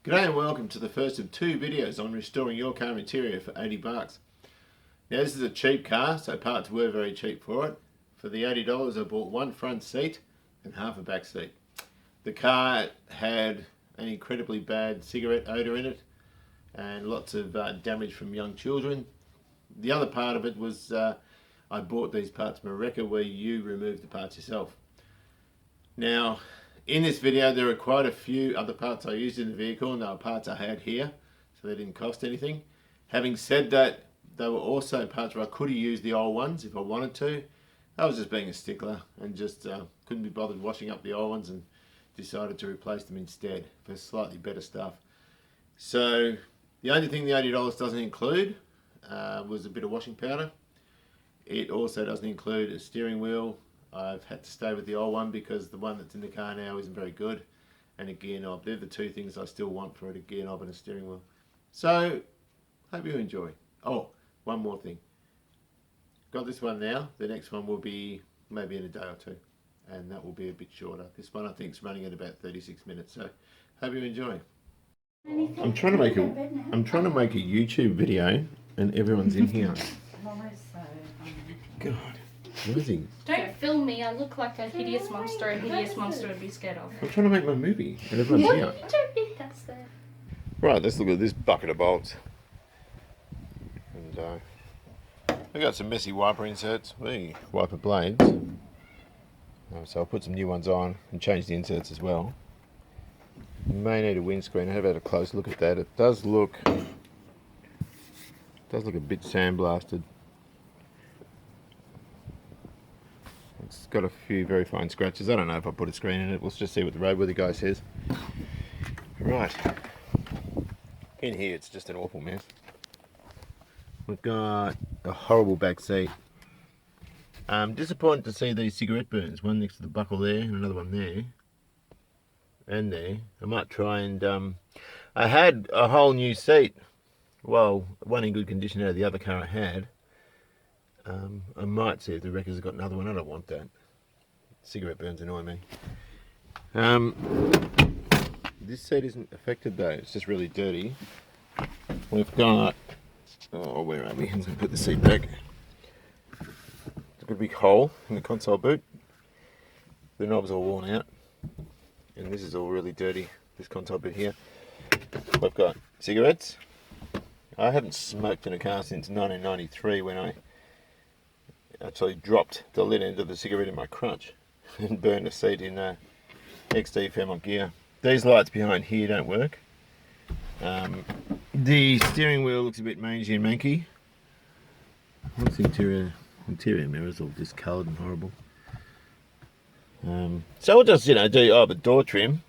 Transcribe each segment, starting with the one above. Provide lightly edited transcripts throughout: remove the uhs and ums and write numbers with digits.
G'day and welcome to the first of two videos on restoring your car interior for 80 bucks. Now this is a cheap car, so parts were very cheap for it. For the $80 I bought one front seat and half a back seat. The car had an incredibly bad cigarette odour in it and lots of damage from young children. The other part of it was I bought these parts from a wrecker where you remove the parts yourself. Now in this video there are quite a few other parts I used in the vehicle, and they were parts I had here, so they didn't cost anything. Having said that, there were also parts where I could have used the old ones if I wanted to. I was just being a stickler and just couldn't be bothered washing up the old ones and decided to replace them instead for slightly better stuff. So the only thing the $80 doesn't include was a bit of washing powder. It also doesn't include a steering wheel. I've had to stay with the old one because the one that's in the car now isn't very good, and a gear knob. They're the two things I still want for it, a gear knob and a steering wheel. So, hope you enjoy. Oh, one more thing. Got this one now. The next one will be maybe in a day or two, and that will be a bit shorter. This one I think is running at about 36 minutes, so hope you enjoy. I'm trying to make a YouTube video, and everyone's in here. God. Amazing. Don't film me, I look like a hideous monster to be scared of. I'm trying to make my movie and everyone's here. You don't think that's there. Right, let's look at this bucket of bolts. And I got some messy wiper inserts, wiper blades. So I'll put some new ones on and change the inserts as well. You may need a windscreen. I have had a close look at that. It does look a bit sandblasted. It's got a few very fine scratches. I don't know if I put a screen in it. Let's just see what the roadworthy guy says. Right. In here it's just an awful mess. We've got a horrible back seat. I'm disappointed to see these cigarette burns. One next to the buckle there and another one there. And there. I might try and... I had a whole new seat. Well, one in good condition out of the other car I had. I might see if the wreckers have got another one. I don't want that. Cigarette burns annoy me. This seat isn't affected though. It's just really dirty. We've got... Oh, where are we? I'm going to put the seat back. It's got a big hole in the console boot. The knob's all worn out. And this is all really dirty, this console boot here. We've got cigarettes. I haven't smoked in a car since 1993 when I actually dropped the lead end of the cigarette in my crutch and burned a seat in XD Fairmont gear. These lights behind here don't work. The steering wheel looks a bit mangy and manky. What's the interior? Interior mirrors all discoloured and horrible. So we'll just, do the door trim.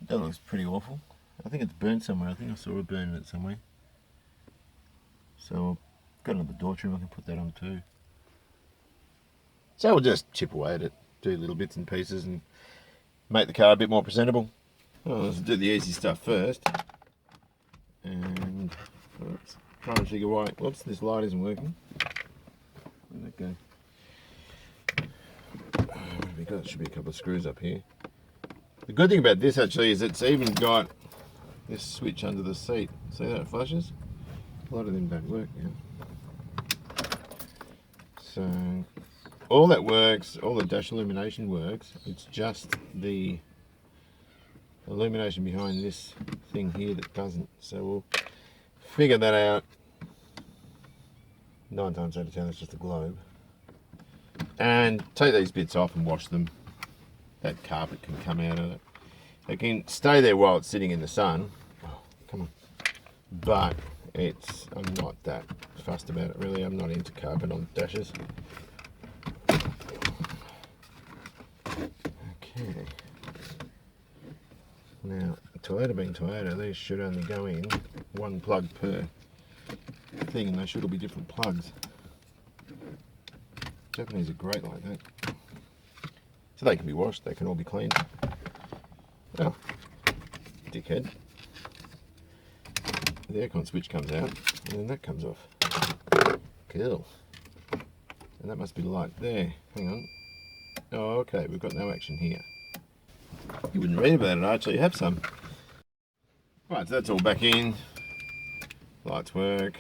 That looks pretty awful. I think it's burnt somewhere. I think I saw a burn in it somewhere. So got another door trim, I can put that on too. So we'll just chip away at it, do little bits and pieces and make the car a bit more presentable. Well, let's do the easy stuff first. And let's try and figure why. Whoops, this light isn't working. Where'd that go? What have we got? There should be a couple of screws up here. The good thing about this actually is it's even got this switch under the seat. See that it flashes? A lot of them don't work now. So all that works, all the dash illumination works, it's just the illumination behind this thing here that doesn't. So we'll figure that out. 9 times out of 10 it's just a globe. And take these bits off and wash them. That carpet can come out of it. It can stay there while it's sitting in the sun. Oh, come on. But I'm not that fussed about it really. I'm not into carpet on dashes. Okay. Now, Toyota being Toyota, these should only go in one plug per thing, and they should all be different plugs. Japanese are great like that. So they can be washed, they can all be cleaned. Oh, dickhead. The aircon switch comes out, and then that comes off. Cool. And that must be the light there. Hang on. Oh, okay, we've got no action here. You wouldn't read about it, I actually have some. Right, so that's all back in. Lights work.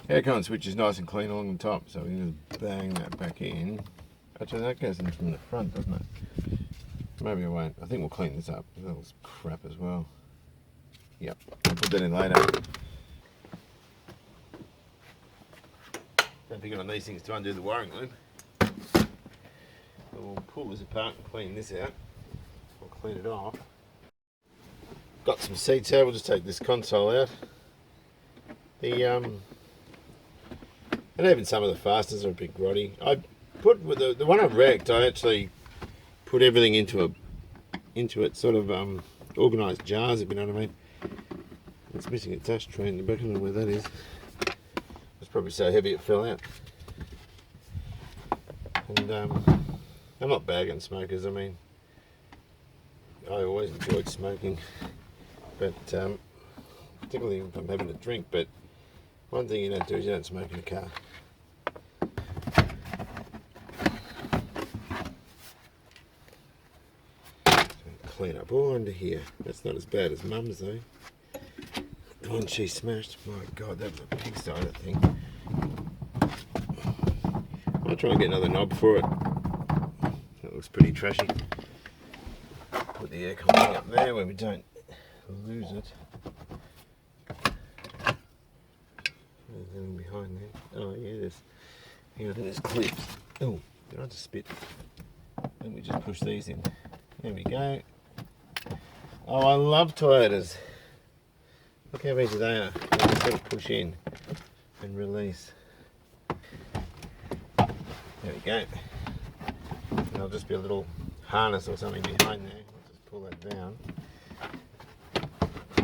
Aircon switch is nice and clean along the top, so we can just bang that back in. Actually, that goes in from the front, doesn't it? Maybe I won't. I think we'll clean this up. That was crap as well. Yep, I'll put that in later. Don't pick on these things to undo the wiring loop. So we'll pull this apart and clean this out. We'll clean it off. Got some seats here. We'll just take this console out. And even some of the fasteners are a bit grotty. I put with the one I wrecked. I actually put everything into it, sort of organised jars, if you know what I mean. It's missing a touch tray in the back. I don't know where that is. It's probably so heavy it fell out. And I'm not bagging smokers. I mean, I always enjoyed smoking, but particularly if I'm having a drink. But one thing you don't do is you don't smoke in a car. Clean up all under here. That's not as bad as Mum's though. The one she smashed. My God, that was a pigsty, that thing. I'll try and get another knob for it. That looks pretty trashy. Put the aircon thing up there where we don't lose it. There's anything behind there. Oh yeah, there's. Here, I think there's clips. Oh, did I just spit? Let me just push these in. There we go. Oh, I love Toyotas. Look how easy they are. You can sort of push in and release. There we go. And there'll just be a little harness or something behind there. I'll just pull that down.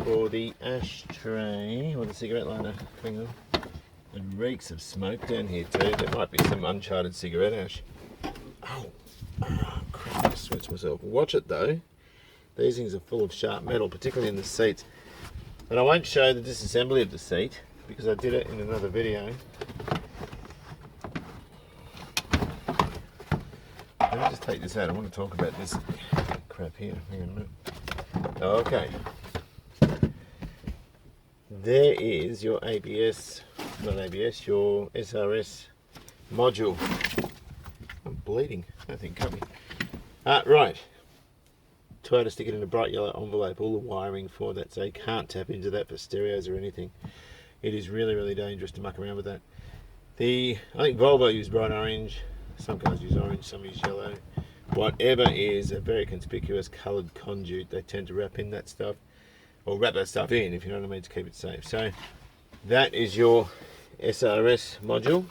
For the ashtray or the cigarette lighter. Hang on. It reeks of smoke down here too. There might be some uncharted cigarette ash. Oh, crap, I switched myself. Watch it though. These things are full of sharp metal, particularly in the seats. And I won't show the disassembly of the seat because I did it in another video. Let me just take this out. I want to talk about this crap here. Hang on a minute. Okay. There is your ABS, not ABS, your SRS module. I'm bleeding. That thing cut me. Right. Toyota stick it in a bright yellow envelope, all the wiring for that, so you can't tap into that for stereos or anything. It is really, really dangerous to muck around with that. I think Volvo use bright orange, some cars use orange, some use yellow. Whatever is a very conspicuous coloured conduit, they tend to wrap in that stuff, or wrap that stuff in, if you know what I mean, to keep it safe. So that is your SRS module.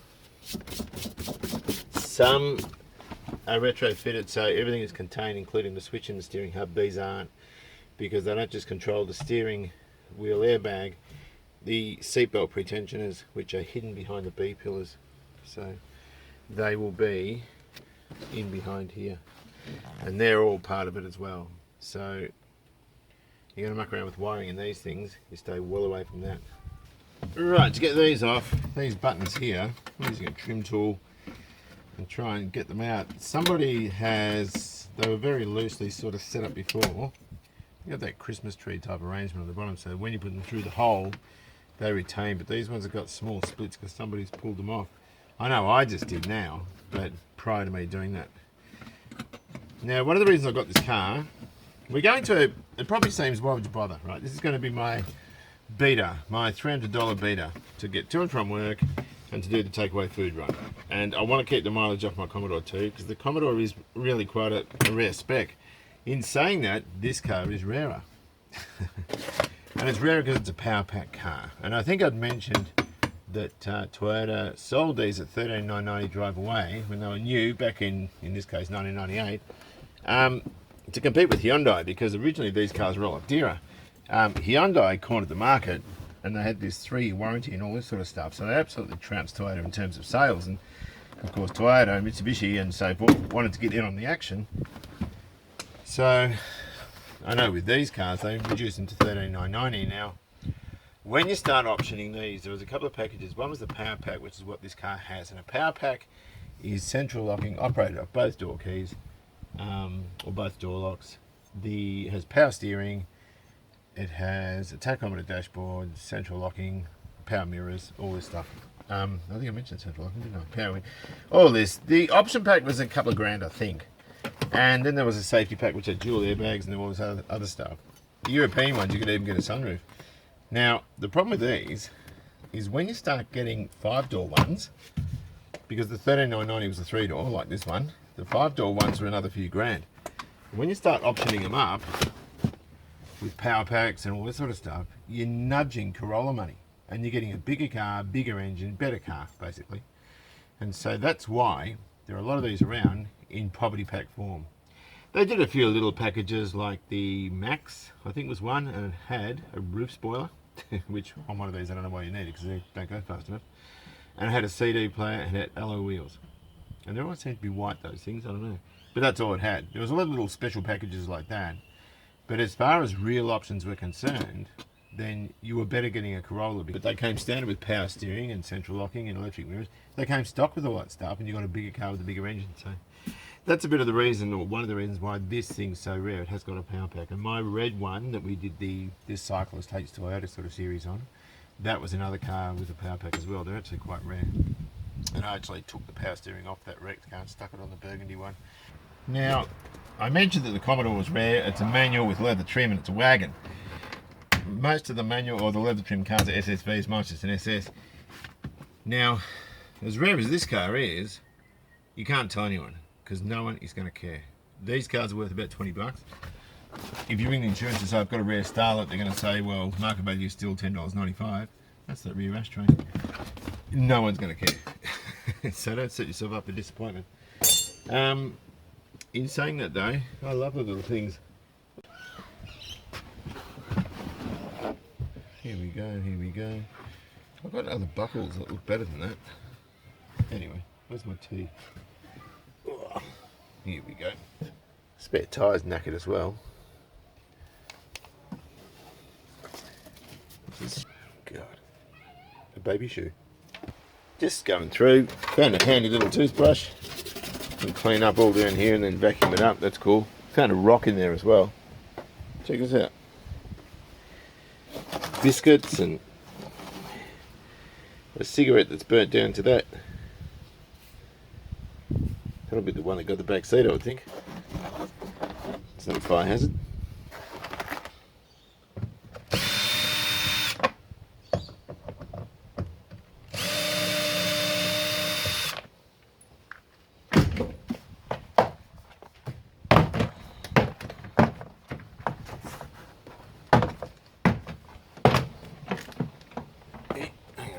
Some are retrofitted, so everything is contained, including the switch and the steering hub. These aren't, because they don't just control the steering wheel airbag, the seatbelt pretensioners, which are hidden behind the B pillars. So they will be in behind here, and they're all part of it as well. So you're going to muck around with wiring in these things, you stay well away from that. Right, to get these off, these buttons here, I'm using a trim tool and try and get them out. Somebody they were very loosely sort of set up before. You got that Christmas tree type arrangement on the bottom, so when you put them through the hole, they retain, but these ones have got small splits because somebody's pulled them off. I know I just did now, but prior to me doing that. Now, one of the reasons I got this car, it probably seems, why would you bother, right? This is going to be my beater, my $300 beater to get to and from work and to do the takeaway food run. And I want to keep the mileage off my Commodore too, because the Commodore is really quite a rare spec. In saying that, this car is rarer. And it's rarer because it's a power pack car. And I think I'd mentioned that Toyota sold these at $13,990 drive away when they were new back in this case 1998, to compete with Hyundai, because originally these cars were a lot dearer. Hyundai cornered the market and they had this 3-year warranty and all this sort of stuff, so they absolutely trounced Toyota in terms of sales. And of course Toyota, Mitsubishi and so forth wanted to get in on the action. So I know with these cars they reduced them to $13,990. Now when you start optioning these, there was a couple of packages. One was the power pack, which is what this car has, and a power pack is central locking, operated off both door keys, or both door locks. Has power steering, It has a tachometer dashboard, central locking, power mirrors, all this stuff. I think I mentioned central locking, didn't I? Power, all this. The option pack was a couple of grand, I think. And then there was a safety pack which had dual airbags and all this other stuff. The European ones, you could even get a sunroof. Now, the problem with these is when you start getting 5-door ones, because the 13990 was a 3-door like this one, the 5-door ones were another few grand. When you start optioning them up with power packs and all this sort of stuff, you're nudging Corolla money, and you're getting a bigger car, bigger engine, better car, basically. And so that's why there are a lot of these around in poverty pack form. They did a few little packages like the Max, I think was one, and it had a roof spoiler, which on one of these I don't know why you need it because they don't go fast enough. And it had a CD player and it had alloy wheels. And they always seem to be white, those things, I don't know. But that's all it had. There was a lot of little special packages like that. But as far as real options were concerned, then you were better getting a Corolla. But they came standard with power steering and central locking and electric mirrors. They came stock with all that stuff, and you got a bigger car with a bigger engine. So that's a bit of the reason, or one of the reasons why this thing's so rare. It has got a power pack. And my red one that we did this Cyclist Hates Toyota sort of series on, that was another car with a power pack as well. They're actually quite rare. And I actually took the power steering off that wrecked car and stuck it on the burgundy one. Now, I mentioned that the Commodore was rare. It's a manual with leather trim and it's a wagon. Most of the manual or the leather trim cars are SSVs, mine's just an SS. Now, as rare as this car is, you can't tell anyone because no one is going to care. These cars are worth about 20 bucks. If you ring the insurance and say, I've got a rare Starlet, they're going to say, well, market value is still $10.95. That's that rear ashtray. No one's going to care. So don't set yourself up for disappointment. In saying that though, I love the little things. Here we go, here we go. I've got other buckles that look better than that. Anyway, where's my tea? Oh, here we go. Spare tyres knackered as well. What's this? God. A baby shoe. Just going through, found a handy little toothbrush. And clean up all down here and then vacuum it up. That's cool. Found a rock in there as well. Check this out. Biscuits and a cigarette that's burnt down to that. That'll be the one that got the back seat, I would think. It's not a fire hazard.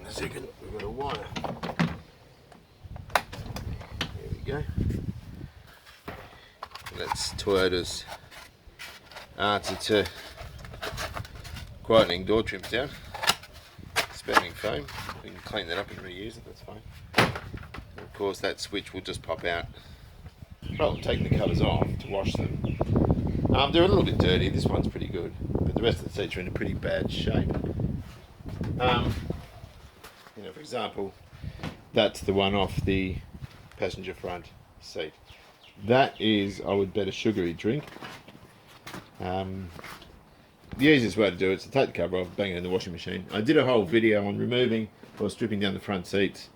Second, we've got a wire. There we go. And that's Toyota's answer to quietening door trims down. Spouting foam. We can clean that up and reuse it, that's fine. And of course that switch will just pop out. Rather than taking the covers off to wash them. They're a little bit dirty, this one's pretty good. But the rest of the seats are in a pretty bad shape. You know, for example, that's the one off the passenger front seat. That is, I would bet, a sugary drink. The easiest way to do it is to take the cover off, bang it in the washing machine. I did a whole video on removing or stripping down the front seats.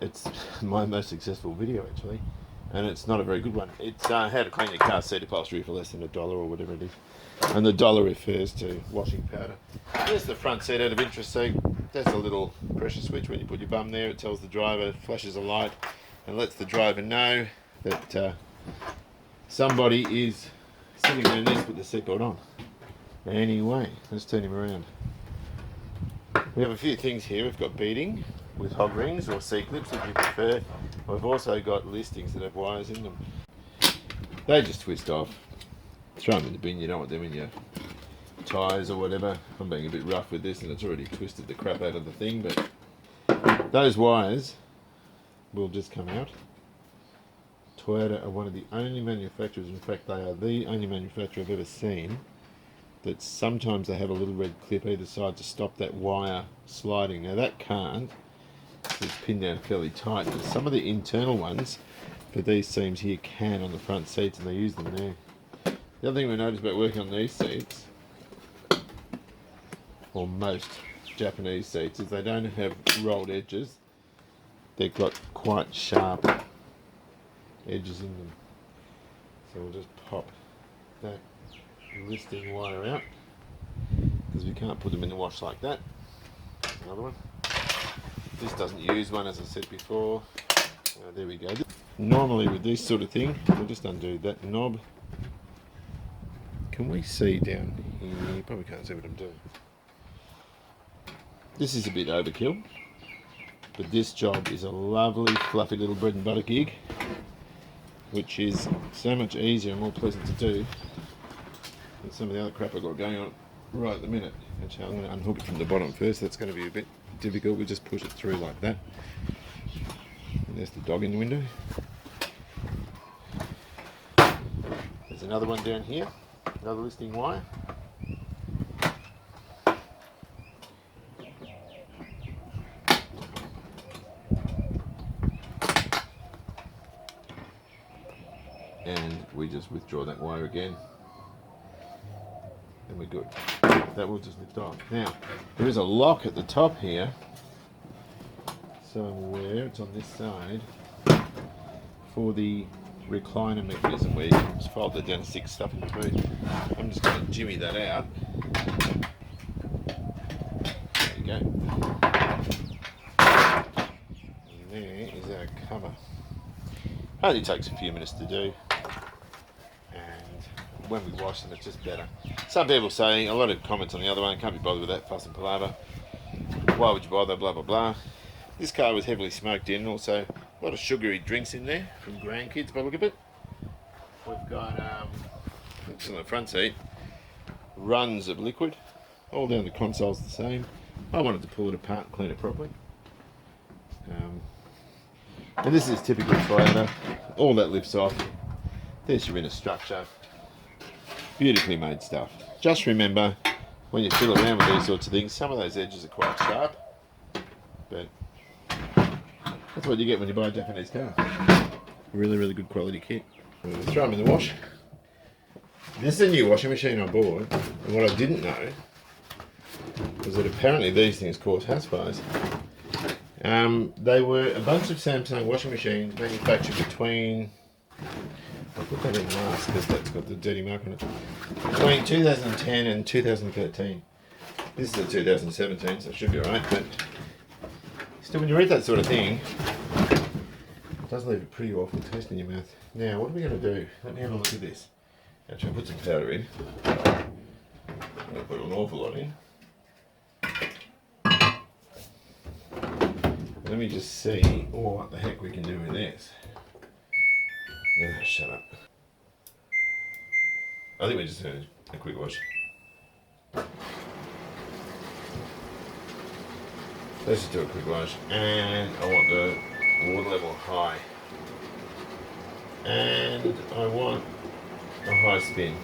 It's my most successful video actually, and it's not a very good one. It's how to clean your car seat upholstery for less than $1 or whatever it is. And the dollar refers to washing powder. There's the front seat out of interest seat. There's a little pressure switch when you put your bum there. It tells the driver, flashes a light, and lets the driver know that somebody is sitting there and needs to put the seatbelt on. Anyway, let's turn him around. We have a few things here. We've got beading with hog rings or C-clips if you prefer. We've also got listings that have wires in them. They just twist off. Throw them in the bin, you don't want them in your tyres or whatever. I'm being a bit rough with this and it's already twisted the crap out of the thing, but those wires will just come out. Toyota are one of the only manufacturers, in fact they are the only manufacturer I've ever seen, that sometimes they have a little red clip either side to stop that wire sliding. Now that can't, it's pinned down fairly tight, but some of the internal ones for these seams here can on the front seats and they use them there. The other thing we noticed about working on these seats or most Japanese seats, is they don't have rolled edges. They've got quite sharp edges in them. So we'll just pop that listing wire out, because we can't put them in the wash like that. Another one. This doesn't use one, as I said before. There we go. Normally with this sort of thing, we'll just undo that knob. Can we see down here? You probably can't see what I'm doing. This is a bit overkill, but this job is a lovely fluffy little bread and butter gig, which is so much easier and more pleasant to do than some of the other crap I've got going on right at the minute. Actually, I'm going to unhook it from the bottom first. That's going to be a bit difficult. We just push it through like that. And there's the dog in the window. There's another one down here, another listing wire. And we just withdraw that wire again, and we're good. That will just lift off. Now, there is a lock at the top here, somewhere, it's on this side, for the recliner mechanism where you can just fold that down and stick stuff in the boot. I'm just going to jimmy that out. There you go. And there is our cover. Only takes a few minutes to do, and when we wash them it's just better. Some people say, a lot of comments on the other one, can't be bothered with that fuss and palaver, why would you bother, blah blah blah. This car was heavily smoked in, also a lot of sugary drinks in there from grandkids by the look of it. We've got, looks on the front seat, runs of liquid, all down the console's the same. I wanted to pull it apart and clean it properly. And this is typical Toyota. All that lifts off. There's your inner structure. Beautifully made stuff. Just remember, when you fiddle around with these sorts of things, some of those edges are quite sharp, but that's what you get when you buy a Japanese car. Really, really good quality kit. I'm going to throw them in the wash. This is a new washing machine I bought, and what I didn't know was that apparently these things cause house fires. They were a bunch of Samsung washing machines manufactured between, I'll put that in last because that's got the dirty mark on it, between 2010 and 2013. This is a 2017, so it should be alright, but still, when you read that sort of thing, it does leave a pretty awful taste in your mouth. Now, what are we going to do? Let me have a look at this. Actually, I'll put some powder in. I'm going to put an awful lot in. Let me just see what the heck we can do with this. Shut up. I think we're just doing a quick wash. Let's just do a quick wash, and I want the water level high, and I want a high spin.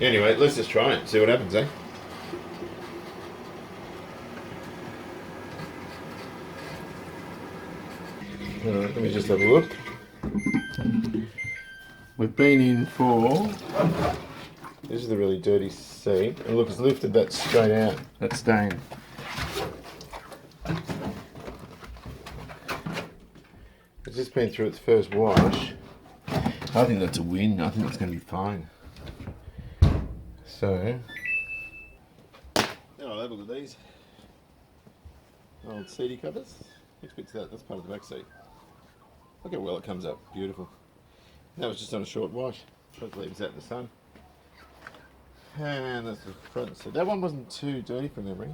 Anyway, let's just try it, see what happens, eh? Alright, let me just have a look. We've been in for, this is the really dirty seat, and look, it's lifted that straight out, that stain. It's just been through its first wash. I think that's a win. I think that's going to be fine. So, now I'll have a look at these old seaty covers. Which bit's that? That's part of the back seat. Look how well it comes up. Beautiful. That was just on a short wash. Hopefully it was out in the sun. And that's the front seat. That one wasn't too dirty from memory.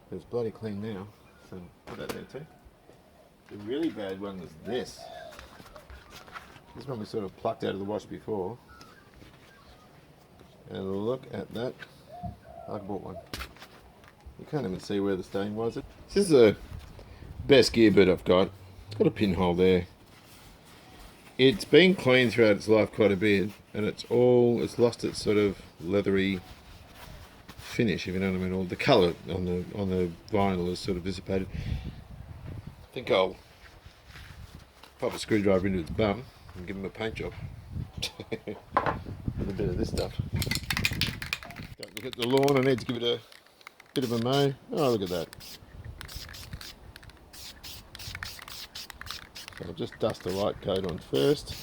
But it's bloody clean now. So put that there too. The really bad one was this. This one we sort of plucked out of the wash before. And look at that. I bought one. You can't even see where the stain was. This is the best gear boot I've got. It's got a pinhole there. It's been cleaned throughout its life quite a bit, and it's lost its sort of leathery finish, if you know what I mean. Or the colour on the vinyl is sort of dissipated. I think I'll pop a screwdriver into its bum and give him a paint job with a bit of this stuff. Don't look at the lawn. I need to give it bit of a mow. Oh, look at that. So I'll just dust the light coat on first.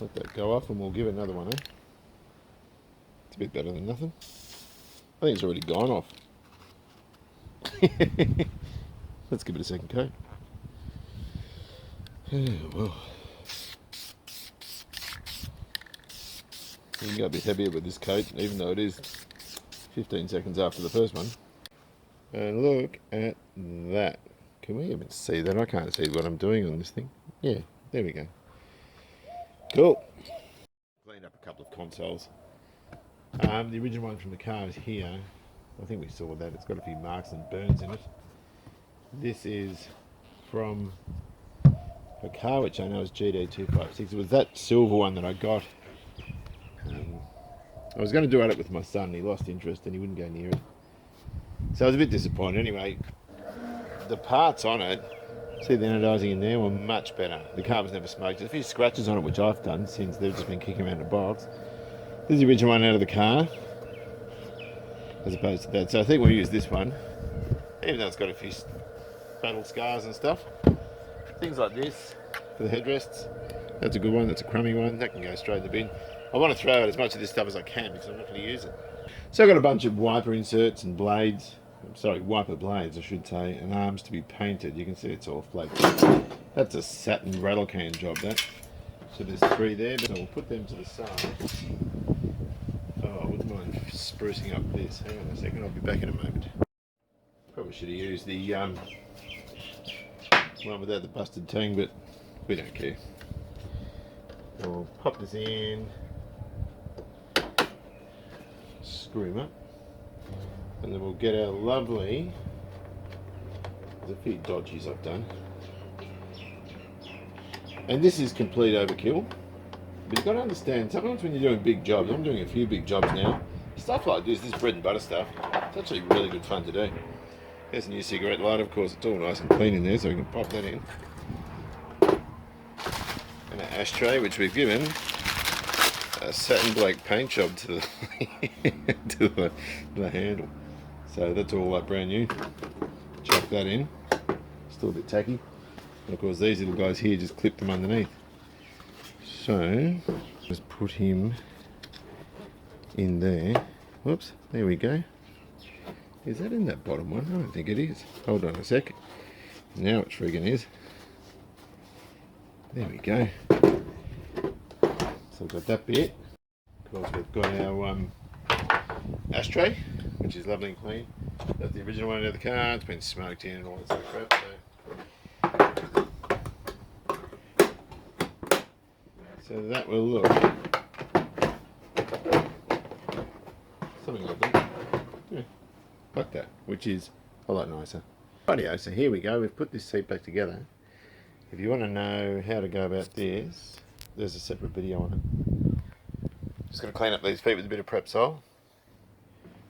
Let that go off and we'll give it another one, eh? It's a bit better than nothing. I think it's already gone off. Let's give it a second coat. Oh, well. You can go a bit heavier with this coat, even though it is 15 seconds after the first one. And look at that. Can we even see that? I can't see what I'm doing on this thing. Yeah, there we go. Cool. Cleaned up a couple of consoles. The original one from the car is here. I think we saw that. It's got a few marks and burns in it. This is from a car which I know is GD256. It was that silver one that I got. I was going to do it with my son. He lost interest and he wouldn't go near it. So I was a bit disappointed. Anyway, the parts on it, see the anodizing in there, were much better. The car was never smoked. There's a few scratches on it which I've done since they've just been kicking around the box. This is the original one out of the car, as opposed to that. So I think we'll use this one, even though it's got a few battle scars and stuff. Things like this for the headrests. That's a good one. That's a crummy one. That can go straight in the bin. I want to throw out as much of this stuff as I can because I'm not going to use it. So I've got a bunch of wiper inserts and blades. Sorry, wiper blades I should say, and arms to be painted. You can see it's all flaked. That's a satin rattle can job, that. So there's 3 there, but I'll put them to the side. Oh, I wouldn't mind sprucing up this. Hang on a second, I'll be back in a moment. Probably should have used the one without the busted tang, but we don't care. We'll pop this in, screw him up, and then we'll get our lovely, there's a few dodgies I've done, and this is complete overkill, but you've got to understand, sometimes when you're doing big jobs, I'm doing a few big jobs now, stuff like this bread and butter stuff, it's actually really good fun to do. There's a new cigarette lighter, of course it's all nice and clean in there, so we can pop that in. And an ashtray, which we've given a satin black paint job to the to the handle. So that's all like brand new. Chuck that in. Still a bit tacky. And of course these little guys here just clip them underneath. So just put him in there. Whoops, there we go. Is that in that bottom one? I don't think it is. Hold on a sec. Now it friggin' is. There we go. So we've got that bit. Of course we've got our ashtray, which is lovely and clean. That's the original one out of the car. It's been smoked in and all that sort of crap. So that will look something like that. Yeah, like that, which is a lot nicer. Rightio, so here we go. We've put this seat back together. If you want to know how to go about this, there's a separate video on it. Just going to clean up these feet with a bit of Prepsol.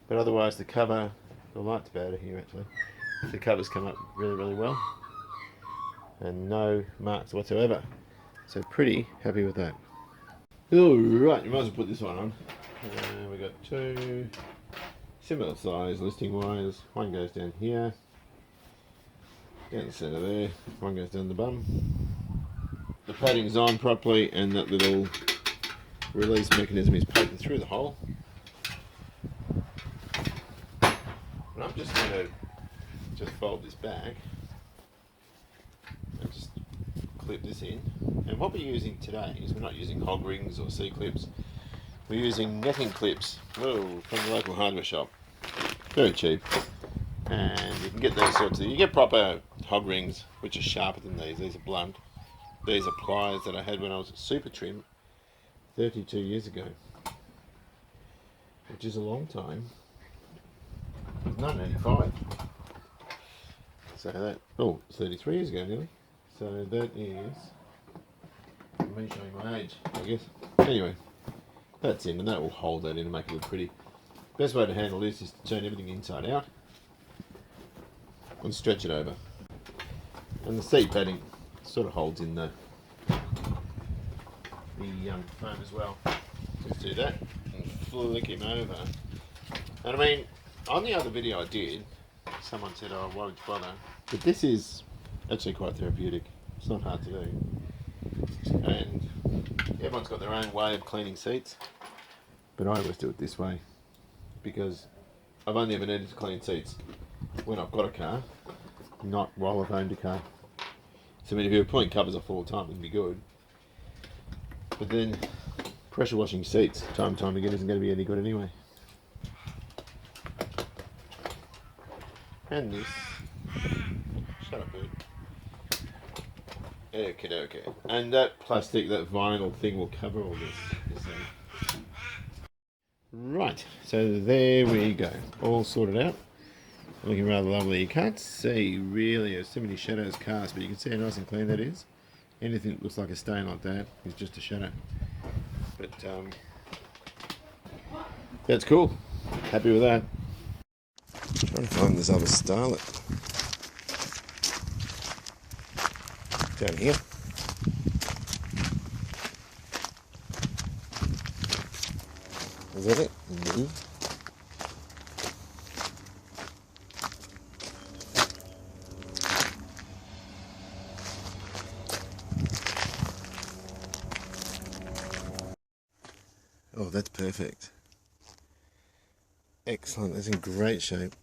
But otherwise the cover, the light's better here actually. The cover's come up really, really well. And no marks whatsoever. So pretty happy with that. Alright, you might as well put this one on. We've got 2 similar size listing wires. One goes down here. Down the centre there, one goes down the bum. The padding's on properly and that little release mechanism is poking through the hole. And I'm just going to fold this back and just clip this in. And what we're using today is we're not using hog rings or C-clips. We're using netting clips from the local hardware shop. Very cheap. And you can get those sorts of, you get proper hog rings which are sharper than these are blunt. These are pliers that I had when I was at Super Trim 32 years ago, which is a long time. It was 1985. So that, 33 years ago nearly. So that is me showing my age, I guess. Anyway, that's in and that will hold that in and make it look pretty. Best way to handle this is to turn everything inside out and stretch it over. And the seat padding sort of holds in the foam as well. Just do that and flick him over. And I mean, on the other video I did, someone said, oh, why would you bother? But this is actually quite therapeutic. It's not hard to do. And everyone's got their own way of cleaning seats. But I always do it this way. Because I've only ever needed to clean seats when I've got a car, not while I've owned a car. So I mean, if you're pulling covers off all the time, it'd be good. But then pressure washing seats time and time again isn't going to be any good anyway. And this. Shut up, dude. Okay. And that plastic, that vinyl thing will cover all this. Right, so there we go. All sorted out. Looking rather lovely. You can't see really, there's so many shadows cast, but you can see how nice and clean that is. Anything that looks like a stain like that is just a shadow. But that's cool. Happy with that. Trying to find this other starlet down here. Is that it? No. Oh, that's perfect. Excellent, that's in great shape.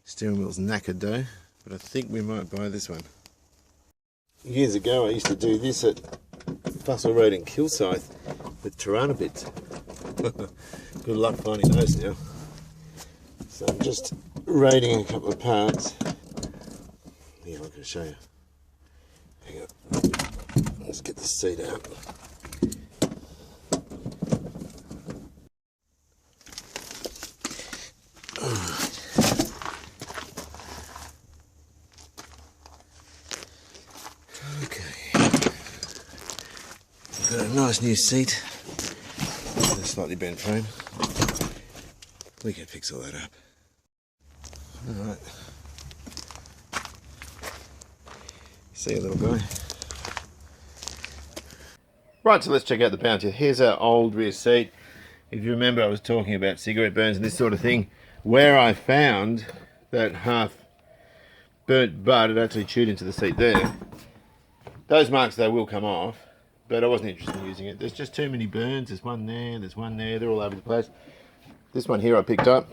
Steering wheel's knackered though, but I think we might buy this one. Years ago I used to do this at Fussell Road in Kilsyth with Tirana bits. Good luck finding those now. So I'm just raiding a couple of parts. Yeah, I'm going to show you. Hang on. Let's get the seat out. Got a nice new seat with a slightly bent frame. We can fix all that up. Alright. See you, little guy. Right, so let's check out the Bounty. Here's our old rear seat. If you remember, I was talking about cigarette burns and this sort of thing. Where I found that half burnt butt, it actually chewed into the seat there. Those marks, they will come off. But I wasn't interested in using it. There's just too many burns. There's one there, they're all over the place. This one here I picked up.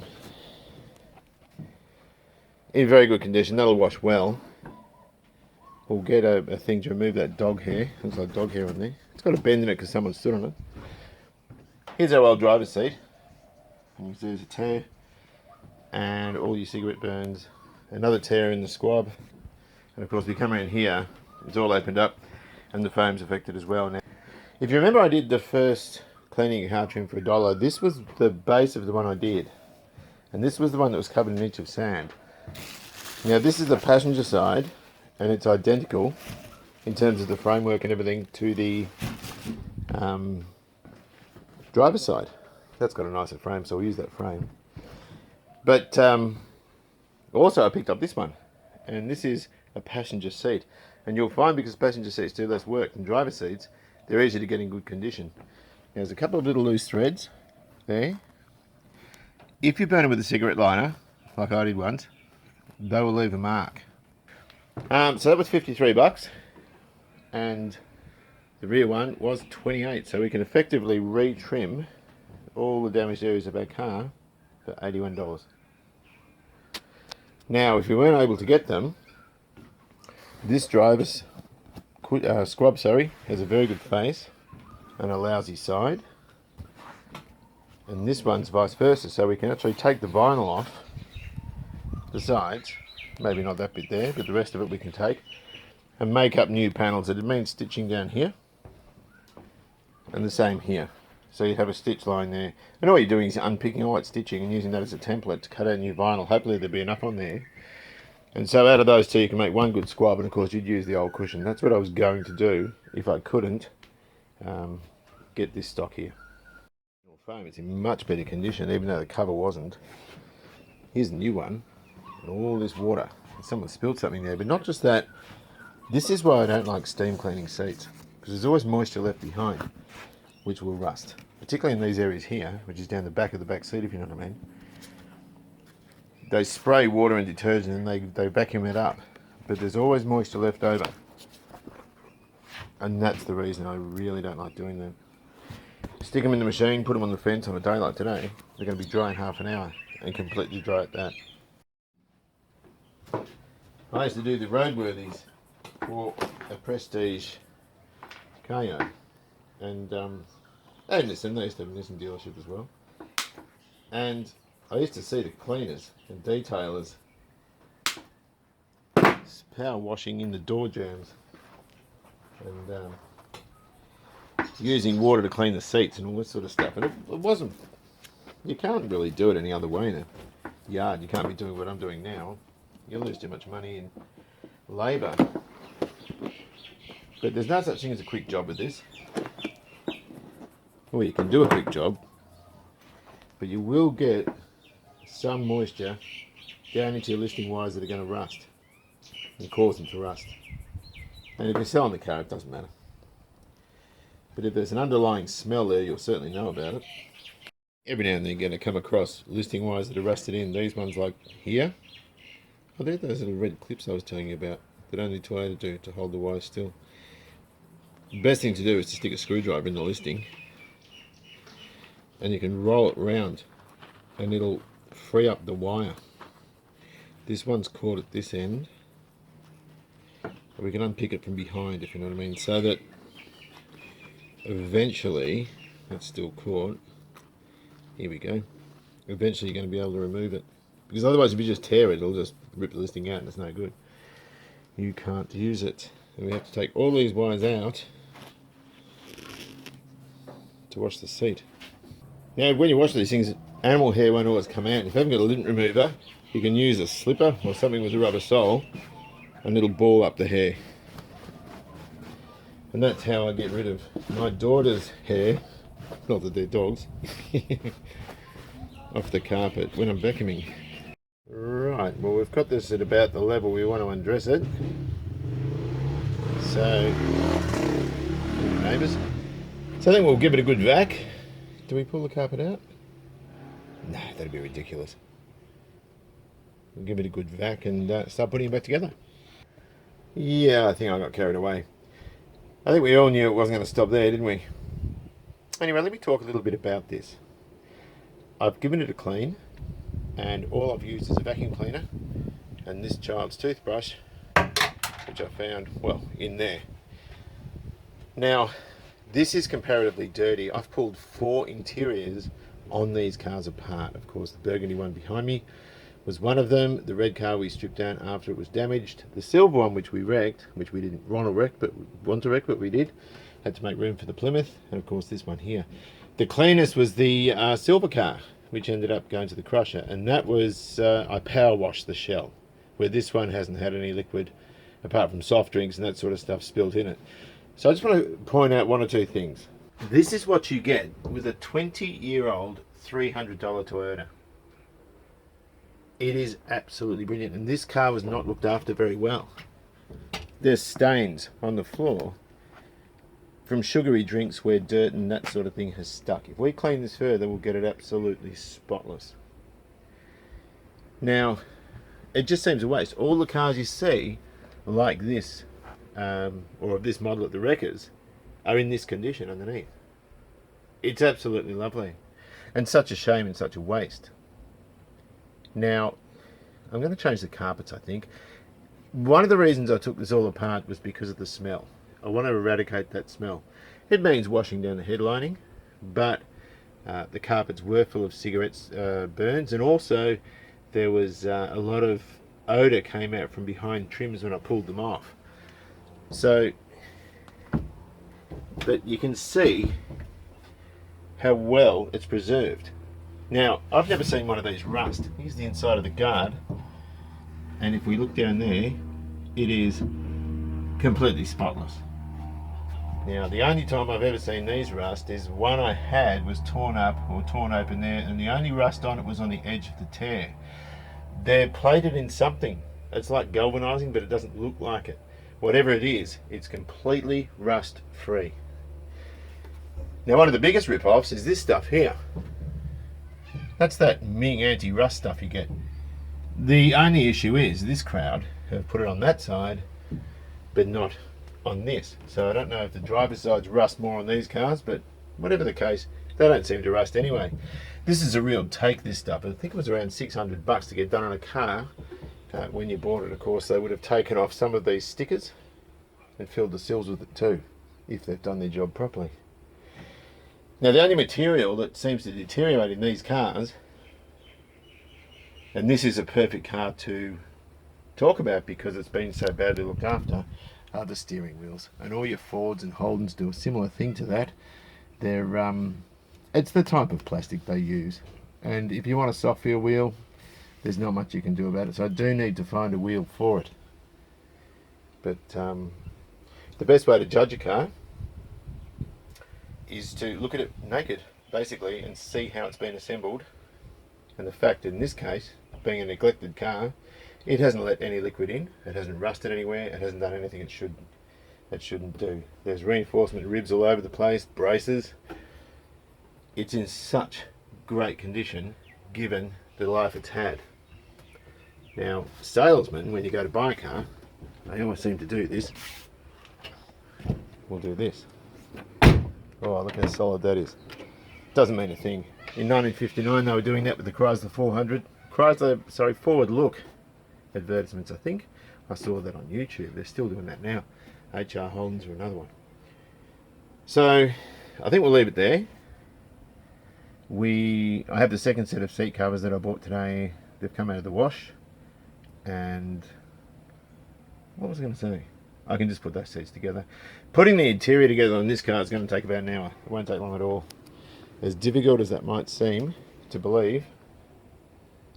In very good condition, that'll wash well. We'll get a thing to remove that dog hair. Looks like dog hair on there. It's got a bend in it because someone stood on it. Here's our old driver's seat. And you can see there's a tear. And all your cigarette burns. Another tear in the squab. And of course, if you come around here, it's all opened up. And the foam's affected as well now. If you remember, I did the first cleaning a car trim for $1. This was the base of the one I did. And this was the one that was covered in an inch of sand. Now this is the passenger side, and it's identical in terms of the framework and everything to the driver's side. That's got a nicer frame, so we'll use that frame. But also I picked up this one, and this is a passenger seat. And you'll find, because passenger seats do less work than driver seats, they're easy to get in good condition. Now, there's a couple of little loose threads there. If you burn them with a cigarette lighter, like I did once, they will leave a mark. So that was $53, and the rear one was $28. So we can effectively retrim all the damaged areas of our car for $81. Now, if you weren't able to get them, this driver's squab, has a very good face and a lousy side, and this one's vice versa, so we can actually take the vinyl off the sides, maybe not that bit there, but the rest of it we can take and make up new panels. It means stitching down here and the same here, so you have a stitch line there, and all you're doing is unpicking all that stitching and using that as a template to cut out new vinyl. Hopefully there'll be enough on there. And so out of those two, you can make one good squab, and of course you'd use the old cushion. That's what I was going to do if I couldn't get this stock here. Foam, it's in much better condition, even though the cover wasn't. Here's a new one, and all this water. Someone spilled something there, but not just that. This is why I don't like steam cleaning seats, because there's always moisture left behind, which will rust. particularly in these areas here, which is down the back of the back seat, if you know what I mean. They spray water and detergent and they vacuum it up, but there's always moisture left over. And that's the reason I really don't like doing that. Stick them in the machine, put them on the fence on a day like today, they're going to be dry in half an hour and completely dry at that. I used to do the roadworthies for a Prestige Kayo, and they used to have a Nissan dealership as well. And I used to see the cleaners and detailers power washing in the door jambs and using water to clean the seats and all this sort of stuff. And it wasn't, you can't really do it any other way in a yard. You can't be doing what I'm doing now. You'll lose too much money in labour. But there's no such thing as a quick job with this. Well, you can do a quick job, but you will get some moisture down into your listing wires that are going to rust and cause them to rust. And if you're selling the car, it doesn't matter. But if there's an underlying smell there, you'll certainly know about it. Every now and then you're going to come across listing wires that are rusted in. These ones like here. Oh, they're those little red clips I was telling you about that only Toyota do to hold the wires still. The best thing to do is to stick a screwdriver in the listing and you can roll it round and it'll free up the wire. This one's caught at this end. We can unpick it from behind, if you know what I mean, so that eventually, that's still caught, here we go, eventually you're going to be able to remove it. Because otherwise if you just tear it, it'll just rip the listing out and it's no good. You can't use it. And we have to take all these wires out to wash the seat. Now when you wash these things, animal hair won't always come out. If you haven't got a lint remover, you can use a slipper or something with a rubber sole and it'll ball up the hair. And that's how I get rid of my daughter's hair, not that they're dogs, off the carpet when I'm vacuuming. Right, well we've got this at about the level we want to undress it. So, neighbours. So I think we'll give it a good vac. Do we pull the carpet out? No, that'd be ridiculous. We'll give it a good vac and start putting it back together. Yeah, I think I got carried away. I think we all knew it wasn't going to stop there, didn't we? Anyway, let me talk a little bit about this. I've given it a clean, and all I've used is a vacuum cleaner and this child's toothbrush, which I found, well, in there. Now, this is comparatively dirty. I've pulled 4 interiors on these cars apart. Of course, the burgundy one behind me was one of them. The red car we stripped down after it was damaged. The silver one, which we wrecked, which we didn't want to wreck, but we did, had to make room for the Plymouth, and of course this one here. The cleanest was the silver car, which ended up going to the crusher, and that was, I power washed the shell, where this one hasn't had any liquid, apart from soft drinks and that sort of stuff spilt in it. So I just want to point out 1 or 2 things. This is what you get with a 20-year-old $300 Toyota. It is absolutely brilliant, and this car was not looked after very well. There's stains on the floor from sugary drinks where dirt and that sort of thing has stuck. If we clean this further, we'll get it absolutely spotless. Now, it just seems a waste. All the cars you see like this, or of this model at the wreckers, are in this condition underneath. It's absolutely lovely, and such a shame and such a waste. Now, I'm going to change the carpets, I think. One of the reasons I took this all apart was because of the smell. I want to eradicate that smell. It means washing down the headlining, but the carpets were full of cigarettes burns, and also there was a lot of odour came out from behind trims when I pulled them off. So, but you can see how well it's preserved. Now, I've never seen one of these rust. Here's the inside of the guard, and if we look down there, it is completely spotless. Now, the only time I've ever seen these rust is one I had was torn up or torn open there, and the only rust on it was on the edge of the tear. They're plated in something. It's like galvanizing, but it doesn't look like it. Whatever it is, it's completely rust free. Now one of the biggest rip-offs is this stuff here. That's that Ming anti-rust stuff you get. The only issue is this crowd have put it on that side, but not on this. So I don't know if the driver's sides rust more on these cars, but whatever the case, they don't seem to rust anyway. This is a real take, this stuff. I think it was around $600 to get done on a car. When you bought it, of course, they would have taken off some of these stickers and filled the sills with it too, if they've done their job properly. Now the only material that seems to deteriorate in these cars, and this is a perfect car to talk about because it's been so badly looked after, are the steering wheels. And all your Fords and Holdens do a similar thing to that. They're it's the type of plastic they use, and if you want a soft feel wheel, there's not much you can do about it. So I do need to find a wheel for it. But the best way to judge a car is to look at it naked, basically, and see how it's been assembled. And the fact in this case, being a neglected car, it hasn't let any liquid in, it hasn't rusted anywhere, it hasn't done anything it shouldn't do. There's reinforcement ribs all over the place, braces. It's in such great condition given the life it's had. Now, salesmen, when you go to buy a car, they always seem to do this. We'll do this. Oh, look how solid that is. Doesn't mean a thing. In 1959 they were doing that with the Chrysler 400. Forward look advertisements, I think. I saw that on YouTube. They're still doing that now. HR Holdens are another one. So, I think we'll leave it there. I have the second set of seat covers that I bought today. They've come out of the wash. And what was I going to say? I can just put those seats together. Putting the interior together on this car is going to take about an hour. It won't take long at all. As difficult as that might seem to believe,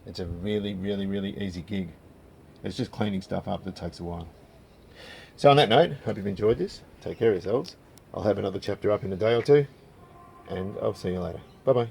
it's a really, really, really easy gig. It's just cleaning stuff up that takes a while. So on that note, hope you've enjoyed this. Take care of yourselves. I'll have another chapter up in a day or two, and I'll see you later. Bye bye.